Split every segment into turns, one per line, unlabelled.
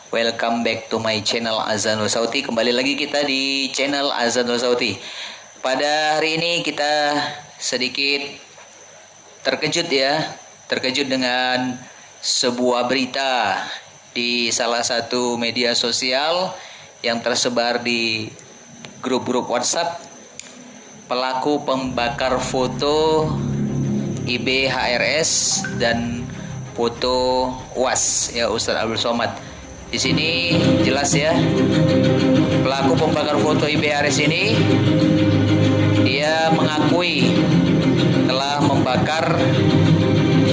Welcome back to my channel Azanul Sauti. Kembali lagi kita di channel Azanul Sauti. Pada hari ini kita sedikit terkejut ya. Terkejut dengan sebuah berita di salah satu media sosial yang tersebar di grup-grup WhatsApp. Pelaku pembakar foto IBHRS dan foto UAS ya, Ustadz Abdul Somad. Di sini jelas ya, pelaku pembakar foto IBHRS ini dia mengakui telah membakar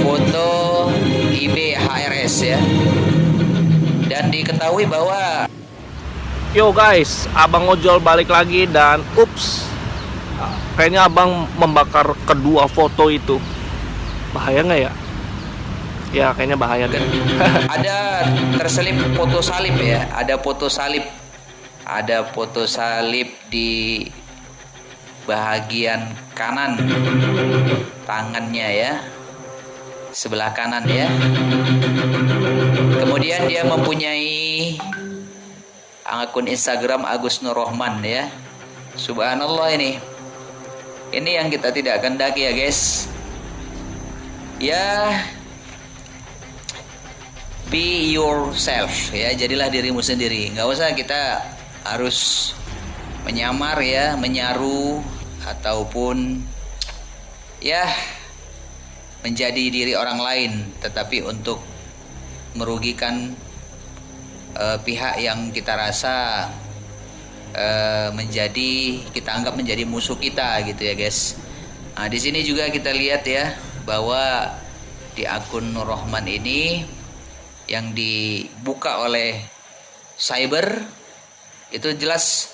foto IBHRS ya. Dan diketahui bahwa
yo guys, abang ojol balik lagi dan ups, kayaknya abang membakar kedua foto itu. Bahaya nggak ya? Ya kayaknya bahaya deh.
ada terselip foto salib ya, ada foto salib di bagian kanan tangannya ya, sebelah kanan ya. Kemudian dia mempunyai akun Instagram Agus Nur Rohman ya. Subhanallah, ini yang kita tidak kehendaki ya guys ya. Be yourself ya, jadilah dirimu sendiri. Nggak usah kita harus menyamar ya, menyaru ataupun ya menjadi diri orang lain, tetapi untuk merugikan pihak yang kita rasa kita anggap menjadi musuh kita gitu ya guys. Nah, di sini juga kita lihat ya bahwa di akun Nur Rohman ini yang dibuka oleh cyber itu jelas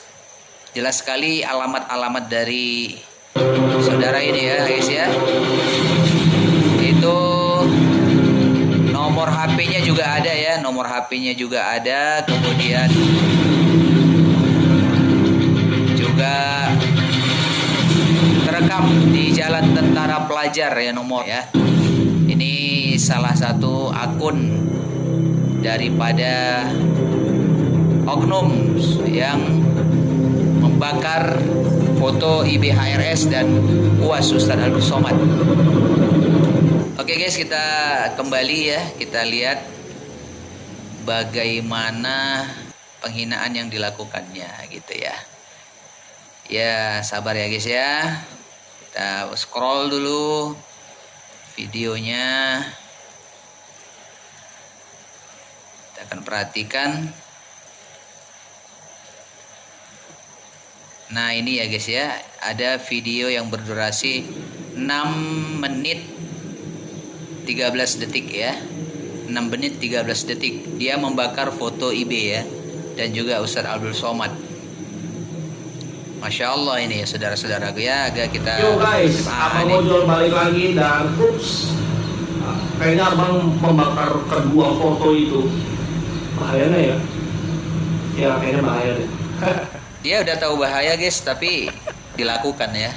sekali alamat-alamat dari saudara ini ya guys ya. Itu nomor HP-nya juga ada ya, nomor HP-nya juga ada, kemudian juga terekam di Jalan Tentara Pelajar ya nomor ya. Ini salah satu akun daripada oknum yang membakar foto IBHRS dan UAS Ustadz Abdul Somad. Oke guys, kita kembali ya, kita lihat bagaimana penghinaan yang dilakukannya gitu ya. Ya sabar ya guys ya, kita scroll dulu videonya. Akan perhatikan. Nah ini ya guys ya, ada video yang berdurasi 6 menit 13 detik ya, 6 menit 13 detik. Dia membakar foto IB ya, dan juga Ustadz Abdul Somad. Masya Allah ini ya saudara-saudara ya, agak kita.
Yo guys, abang ojol balik lagi dan ups, kayaknya abang membakar kedua foto itu. Bahaya nggak ya? Ya kayaknya bahaya deh.
Dia udah tahu bahaya guys, tapi dilakukan ya.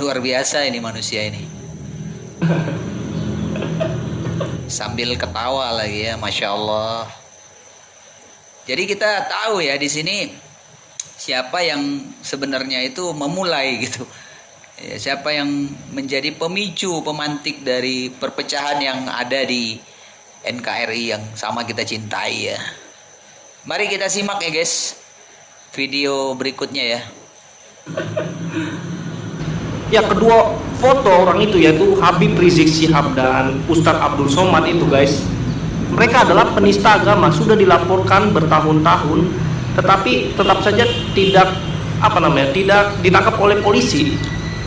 Luar biasa ini manusia ini. Sambil ketawa lagi ya, Masya Allah. Jadi kita tahu ya di sini siapa yang sebenarnya itu memulai gitu. Ya, siapa yang menjadi pemicu, pemantik dari perpecahan yang ada di NKRI yang sama kita cintai ya. Mari kita simak ya guys video berikutnya ya.
Ya kedua foto orang itu yaitu Habib Rizik Syihab dan Ustadz Abdul Somad itu guys, mereka adalah penista agama, sudah dilaporkan bertahun-tahun, tetapi tetap saja tidak ditangkap oleh polisi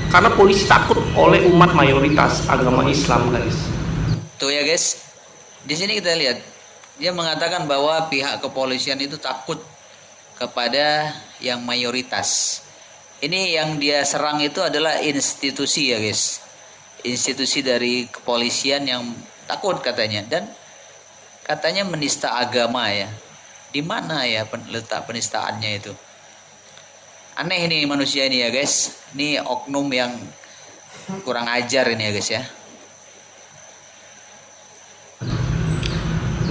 karena polisi takut oleh umat mayoritas agama Islam guys.
Tuh ya guys, di sini kita lihat dia mengatakan bahwa pihak kepolisian itu takut kepada yang mayoritas. Ini yang dia serang itu adalah institusi ya guys, institusi dari kepolisian yang takut katanya, dan katanya menista agama ya. Di mana ya letak penistaannya itu? Aneh ini manusia ini ya guys. Ini oknum yang kurang ajar ini ya guys ya.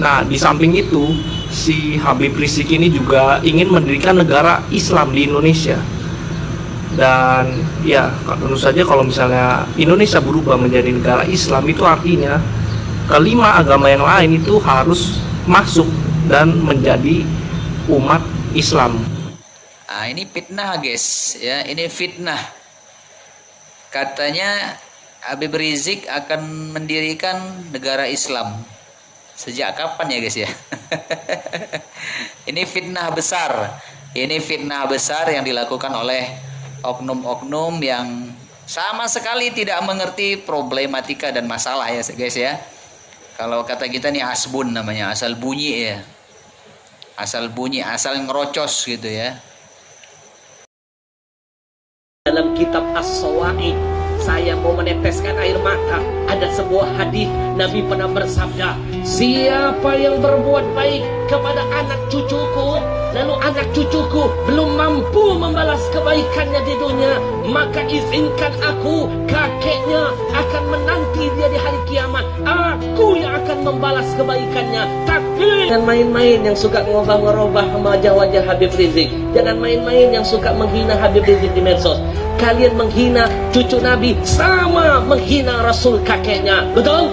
Nah, di samping itu, si Habib Rizik ini juga ingin mendirikan negara Islam di Indonesia. Dan ya, tentu saja kalau misalnya Indonesia berubah menjadi negara Islam, itu artinya kelima agama yang lain itu harus masuk dan menjadi umat Islam.
Ah, ini fitnah guys, ya ini fitnah. Katanya Habib Rizik akan mendirikan negara Islam. Sejak kapan ya guys ya? Ini fitnah besar. Ini fitnah besar yang dilakukan oleh oknum-oknum yang sama sekali tidak mengerti problematika dan masalah ya guys ya. Kalau kata kita nih asbun namanya, asal bunyi ya. Asal bunyi, asal ngerocos gitu ya.
Dalam kitab As-Sawaid, saya mau meneteskan air mata. Ada sebuah hadis Nabi pernah bersabda, siapa yang berbuat baik kepada anak cucuku, lalu anak cucuku belum mampu membalas kebaikannya di dunia, maka izinkan aku, kakeknya, akan menanti dia di hari kiamat. Aku yang akan membalas kebaikannya. Tapi jangan main-main yang suka ngubah-ngubah wajah-wajah Habib Rizik. Jangan main-main yang suka menghina Habib Rizik di medsos. Kalian menghina cucu Nabi sama menghina Rasul kakeknya. Betul?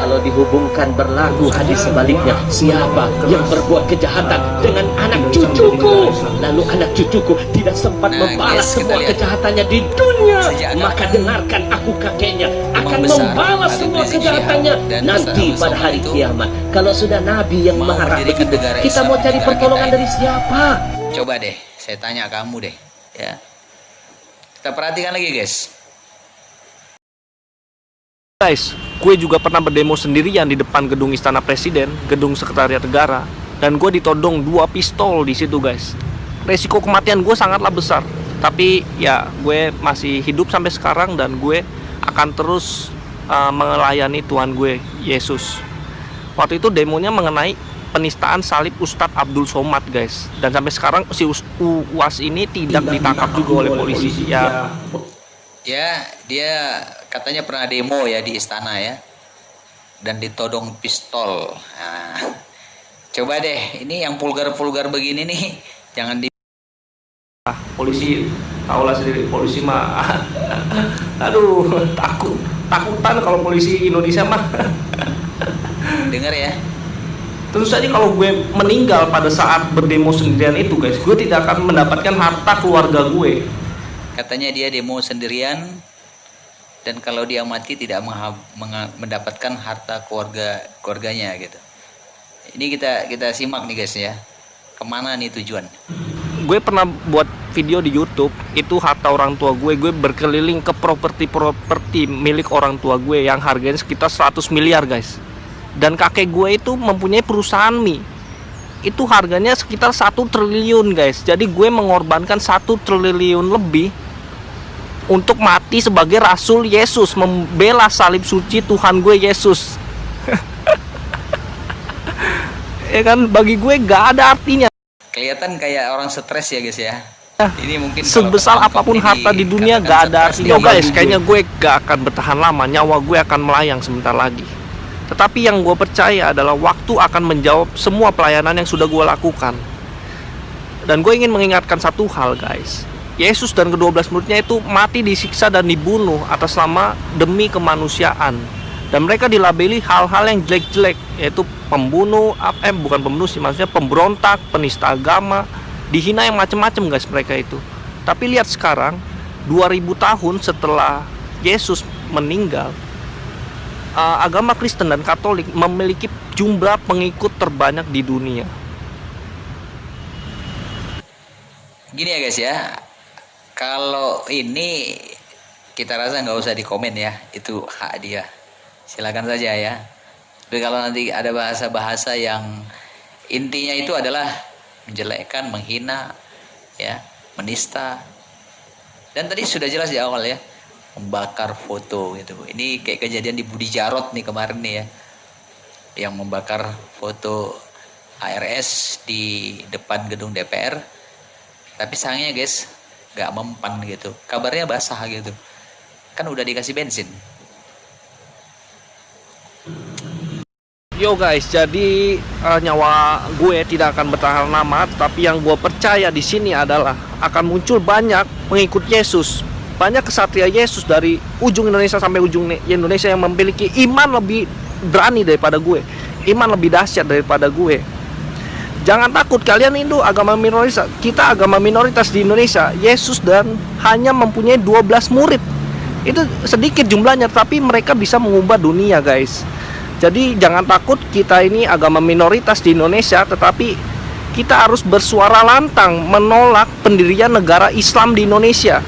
Kalau dihubungkan berlaku hadis sebaliknya, siapa yang berbuat kejahatan dengan anak cucuku, lalu anak cucuku tidak sempat membalas semua kejahatannya di dunia, maka dengarkan aku kakeknya akan membalas semua kejahatannya nanti pada hari kiamat. Kalau sudah Nabi yang marah begitu, kita mau cari pertolongan dari siapa?
Coba deh, saya tanya kamu deh, ya. Kita perhatikan lagi guys.
Guys, gue juga pernah berdemo sendirian di depan gedung Istana Presiden, gedung Sekretariat Negara, dan gue ditodong 2 pistol di situ guys. Resiko kematian gue sangatlah besar, tapi ya gue masih hidup sampai sekarang dan gue akan terus melayani Tuhan gue, Yesus. Waktu itu demonya mengenai penistaan salib Ustadz Abdul Somad guys, dan sampai sekarang si UAS ini tidak ditangkap juga oleh polisi ya.
Ya, dia katanya pernah demo ya di istana ya, dan ditodong pistol. Nah, coba deh, ini yang vulgar-vulgar begini nih jangan di
Polisi tahulah sendiri, polisi mah aduh, takutan kalau polisi Indonesia mah.
dengar ya.
Tentu saja kalau gue meninggal pada saat berdemo sendirian itu guys, gue tidak akan mendapatkan harta keluarga gue.
Katanya dia demo sendirian, dan kalau dia mati tidak mendapatkan harta keluarganya gitu. Ini kita simak nih guys ya, kemana nih tujuan.
Gue pernah buat video di YouTube, itu harta orang tua gue berkeliling ke properti milik orang tua gue yang harganya sekitar 100 miliar guys. Dan kakek gue itu mempunyai perusahaan mie, itu harganya sekitar 1 triliun guys. Jadi gue mengorbankan 1 triliun lebih untuk mati sebagai Rasul Yesus, membela salib suci Tuhan gue Yesus. Ya kan, bagi gue gak ada artinya.
Kelihatan kayak orang stres ya guys ya. Ini mungkin
sebesar apapun harta di dunia gak ada artinya guys. Kayaknya gue gak akan bertahan lama, nyawa gue akan melayang sebentar lagi. Tetapi yang gue percaya adalah waktu akan menjawab semua pelayanan yang sudah gue lakukan. Dan gue ingin mengingatkan satu hal guys, Yesus dan ke-12 muridnya itu mati, disiksa dan dibunuh atas nama demi kemanusiaan. Dan mereka dilabeli hal-hal yang jelek-jelek, yaitu pembunuh, bukan pembunuh sih, maksudnya pemberontak, penista agama, dihina yang macam-macam guys mereka itu. Tapi lihat sekarang, 2000 tahun setelah Yesus meninggal, agama Kristen dan Katolik memiliki jumlah pengikut terbanyak di dunia.
Gini ya guys ya, kalau ini kita rasa nggak usah dikomen ya, itu hak dia, silakan saja ya. Tapi kalau nanti ada bahasa-bahasa yang intinya itu adalah menjelekkan, menghina, ya, menista, dan tadi sudah jelas di awal ya, membakar foto gitu. Ini kayak kejadian di Budi Jarot nih kemarin nih ya, yang membakar foto ARS di depan gedung DPR. Tapi sayangnya guys, gak mempan gitu, kabarnya basah gitu, kan udah dikasih bensin.
Yo guys, jadi nyawa gue tidak akan bertahan lama, tapi yang gue percaya di sini adalah akan muncul banyak pengikut Yesus, banyak kesatria Yesus dari ujung Indonesia sampai ujung Indonesia yang memiliki iman lebih berani daripada gue, iman lebih dahsyat daripada gue. Jangan takut, kalian itu agama minoritas, kita agama minoritas di Indonesia. Yesus dan hanya mempunyai 12 murid. Itu sedikit jumlahnya, tapi mereka bisa mengubah dunia guys. Jadi jangan takut, kita ini agama minoritas di Indonesia, tetapi kita harus bersuara lantang menolak pendirian negara Islam di Indonesia.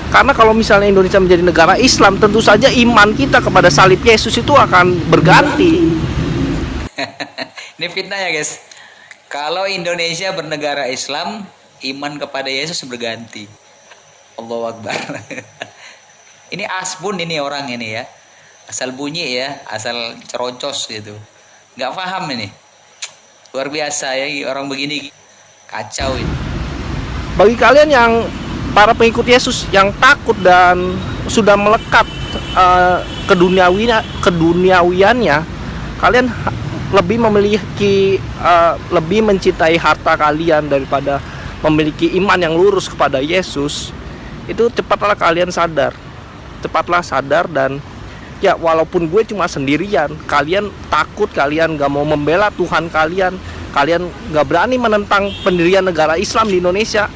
Karena kalau misalnya Indonesia menjadi negara Islam, tentu saja iman kita kepada salib Yesus itu akan berganti.
Ini fitnah ya guys. Kalau Indonesia bernegara Islam, iman kepada Yesus berganti. Allahu Akbar. Ini asbun ini orang ini ya. Asal bunyi ya, asal cerocos gitu. Nggak paham ini. Luar biasa ya orang begini, kacau ini.
Bagi kalian yang para pengikut Yesus yang takut dan sudah melekat keduniawiannya, kalian lebih memiliki lebih mencintai harta kalian daripada memiliki iman yang lurus kepada Yesus. Itu cepatlah kalian sadar. Cepatlah sadar dan ya, walaupun gue cuma sendirian, kalian takut, kalian gak mau membela Tuhan kalian gak berani menentang pendirian negara Islam di Indonesia,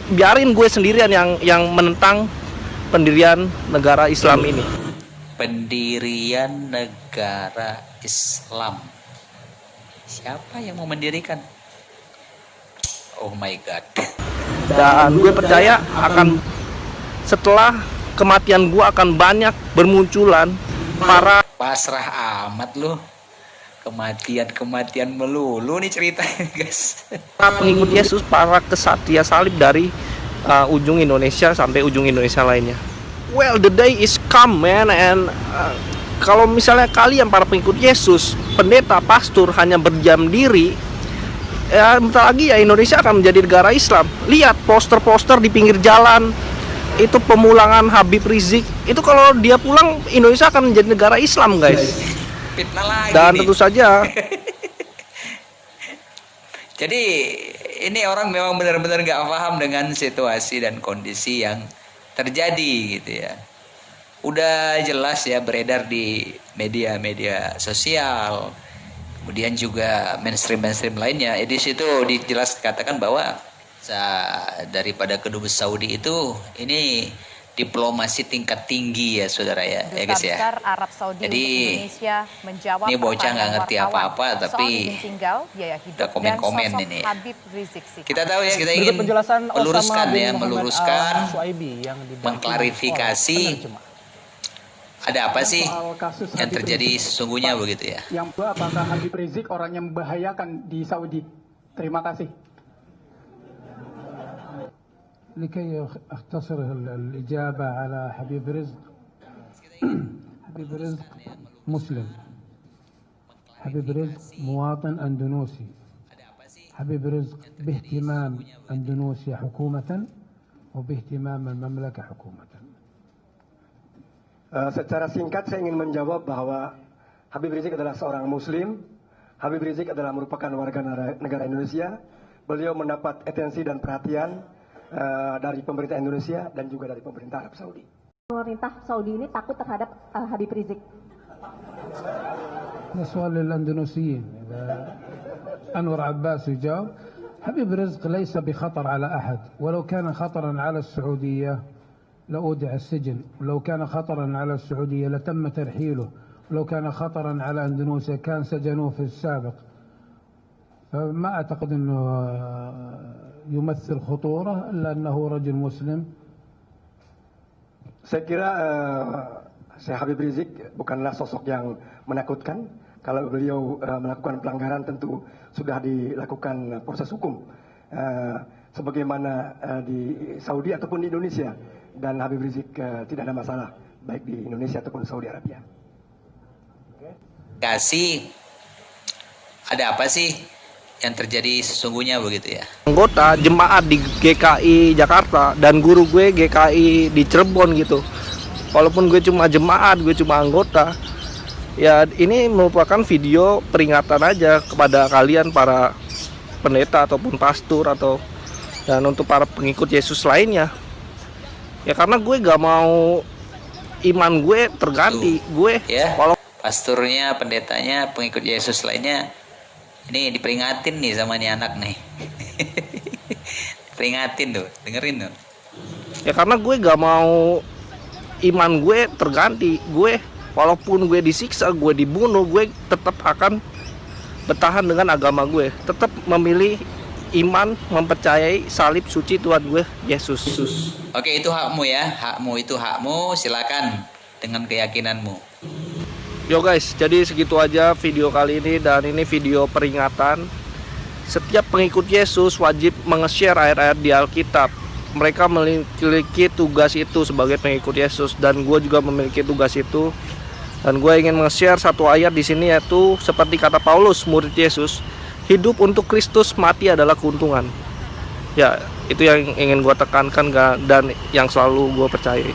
biarin gue sendirian yang menentang pendirian negara Islam ini.
Pendirian negara Islam, siapa yang mau mendirikan? Oh my god.
Dan gue percaya akan setelah kematian gue akan banyak bermunculan para
Pasrah amat lu. Kematian melulu nih ceritanya guys.
pengikut Yesus, para kesatria salib dari ujung Indonesia sampai ujung Indonesia lainnya. Well, the day is come man, and kalau misalnya kalian para pengikut Yesus, pendeta, pastor hanya berdiam diri, ya bentar lagi ya Indonesia akan menjadi negara Islam. Lihat poster-poster di pinggir jalan, itu pemulangan Habib Rizik. Itu kalau dia pulang, Indonesia akan menjadi negara Islam guys.
Fitnah lagi.
Dan
nih.
tentu saja
Jadi ini orang memang benar-benar gak paham dengan situasi dan kondisi yang terjadi gitu ya. Udah jelas ya beredar di media-media sosial, kemudian juga mainstream lainnya. Di situ dijelas katakan bahwa daripada kedubes Saudi itu ini diplomasi tingkat tinggi ya saudara ya, ya guys ya.
Besar Arab Saudi
Jadi
Indonesia menjawab
ini bocah nggak ngerti apa-apa tapi
tinggal, biaya hidup
udah komen-komen
dan
ini.
Habib Rizik Sihab.
Kita tahu ya, kita ingin meluruskan ya, mengklarifikasi ada apa sih yang terjadi sesungguhnya begitu ya.
Yang kedua, apakah Habib Rizik orang yang membahayakan di Saudi? Terima kasih.
لكي أختصر الإجابة على حبيب رزق حبيب رزق مسلم حبيب رزق مواطن أندونوسي حبيب رزق باهتمام أندونوسيا حكومة وباهتمام المملكة حكومة.
Secara singkat saya ingin menjawab bahwa Habib Rizik adalah seorang Muslim. Habib Rizik adalah merupakan warga negara Indonesia. Beliau mendapat atensi dan perhatian dari pemerintah Indonesia dan juga dari pemerintah Arab Saudi.
Pemerintah Saudi ini takut terhadap Habib Rizik.
سؤال للأندونيسيين أنور عباس يجاوب. حبيب رزق ليس بخطر على أحد، ولو كان خطرا على السعودية لأودع السجن، ولو كان خطرا على السعودية لتم ترحيله، ولو كان خطرا على أندونيسيا كان سجنوه في السابق. فما أعتقد أنه يمثل خطورة إلا أنه رجل مسلم.
Saya kira Syekh Habib Rizik bukanlah sosok yang menakutkan. Kalau beliau melakukan pelanggaran tentu sudah dilakukan proses hukum sebagaimana di Saudi ataupun di Indonesia, dan Habib Rizik tidak ada masalah baik di Indonesia ataupun Saudi Arabia.
Ada apa sih yang terjadi sesungguhnya begitu ya.
Anggota jemaat di GKI Jakarta dan guru gue GKI di Cirebon gitu. Walaupun gue cuma jemaat, gue cuma anggota, Ya ini merupakan video peringatan aja kepada kalian para pendeta ataupun pastor dan untuk para pengikut Yesus lainnya. Ya karena gue gak mau iman gue terganti. Gue
Ya, pasturnya, pendetanya, pengikut Yesus lainnya, ini diperingatin nih sama nih anak nih. Peringatin tuh, dengerin tuh.
Ya karena gue gak mau iman gue terganti. Gue walaupun gue disiksa, gue dibunuh, gue tetap akan bertahan dengan agama gue. Tetap memilih iman, mempercayai salib suci Tuhan gue Yesus.
Oke, itu hakmu ya, itu hakmu, silakan dengan keyakinanmu.
Yo guys, jadi segitu aja video kali ini, dan ini video peringatan. Setiap pengikut Yesus wajib menge-share ayat-ayat di Alkitab. Mereka memiliki tugas itu sebagai pengikut Yesus, dan gue juga memiliki tugas itu. Dan gue ingin nge-share satu ayat di sini, yaitu seperti kata Paulus, murid Yesus, hidup untuk Kristus, mati adalah keuntungan. Ya, itu yang ingin gue tekankan dan yang selalu gue percayai.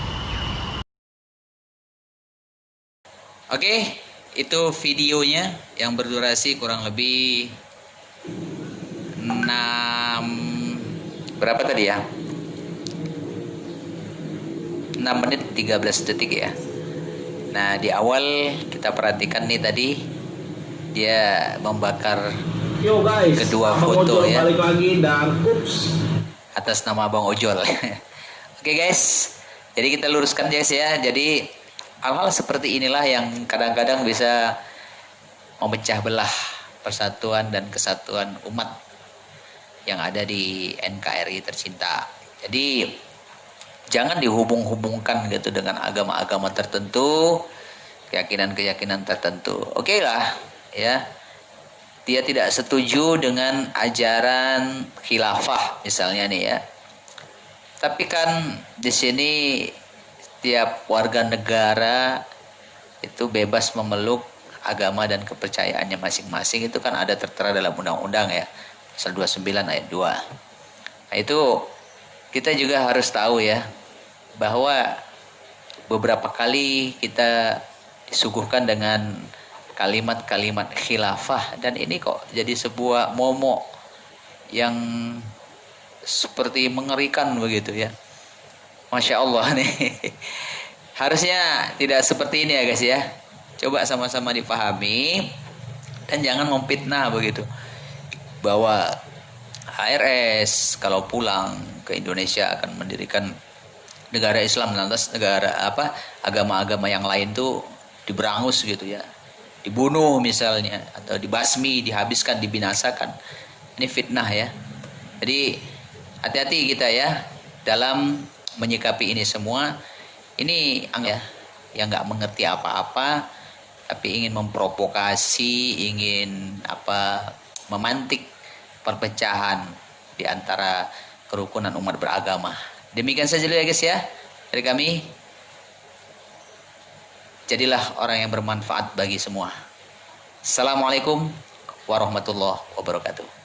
Oke, itu videonya yang berdurasi kurang lebih 6 berapa tadi ya? 6 menit 13 detik ya. Nah, di awal kita perhatikan nih tadi dia membakar
Yo guys,
kedua
Abang
foto
Ojol
ya,
balik lagi, dan ups,
atas nama Bang Ojol. Oke guys, jadi kita luruskan guys ya. Jadi hal-hal seperti inilah yang kadang-kadang bisa memecah belah persatuan dan kesatuan umat yang ada di NKRI tercinta. Jadi jangan dihubung-hubungkan gitu dengan agama-agama tertentu, keyakinan-keyakinan tertentu. Oke lah ya. Dia tidak setuju dengan ajaran khilafah misalnya nih ya. Tapi kan di sini tiap warga negara itu bebas memeluk agama dan kepercayaannya masing-masing. Itu kan ada tertera dalam undang-undang ya, pasal 29 ayat 2. Nah itu kita juga harus tahu ya, bahwa beberapa kali kita disuguhkan dengan kalimat-kalimat khilafah, dan ini kok jadi sebuah momok yang seperti mengerikan begitu ya. Masya Allah nih. Harusnya tidak seperti ini ya guys ya. Coba sama-sama dipahami dan jangan memfitnah begitu, bahwa HRS kalau pulang ke Indonesia akan mendirikan negara Islam, lantas agama-agama yang lain tuh diberangus gitu ya, dibunuh misalnya, atau dibasmi, dihabiskan, dibinasakan. Ini fitnah ya. Jadi hati-hati kita ya dalam menyikapi ini semua. Ini yang nggak mengerti apa-apa, tapi ingin memprovokasi, ingin memantik perpecahan di antara kerukunan umat beragama. Demikian saja dulu ya guys ya dari kami. Jadilah orang yang bermanfaat bagi semua. Assalamualaikum warahmatullahi wabarakatuh.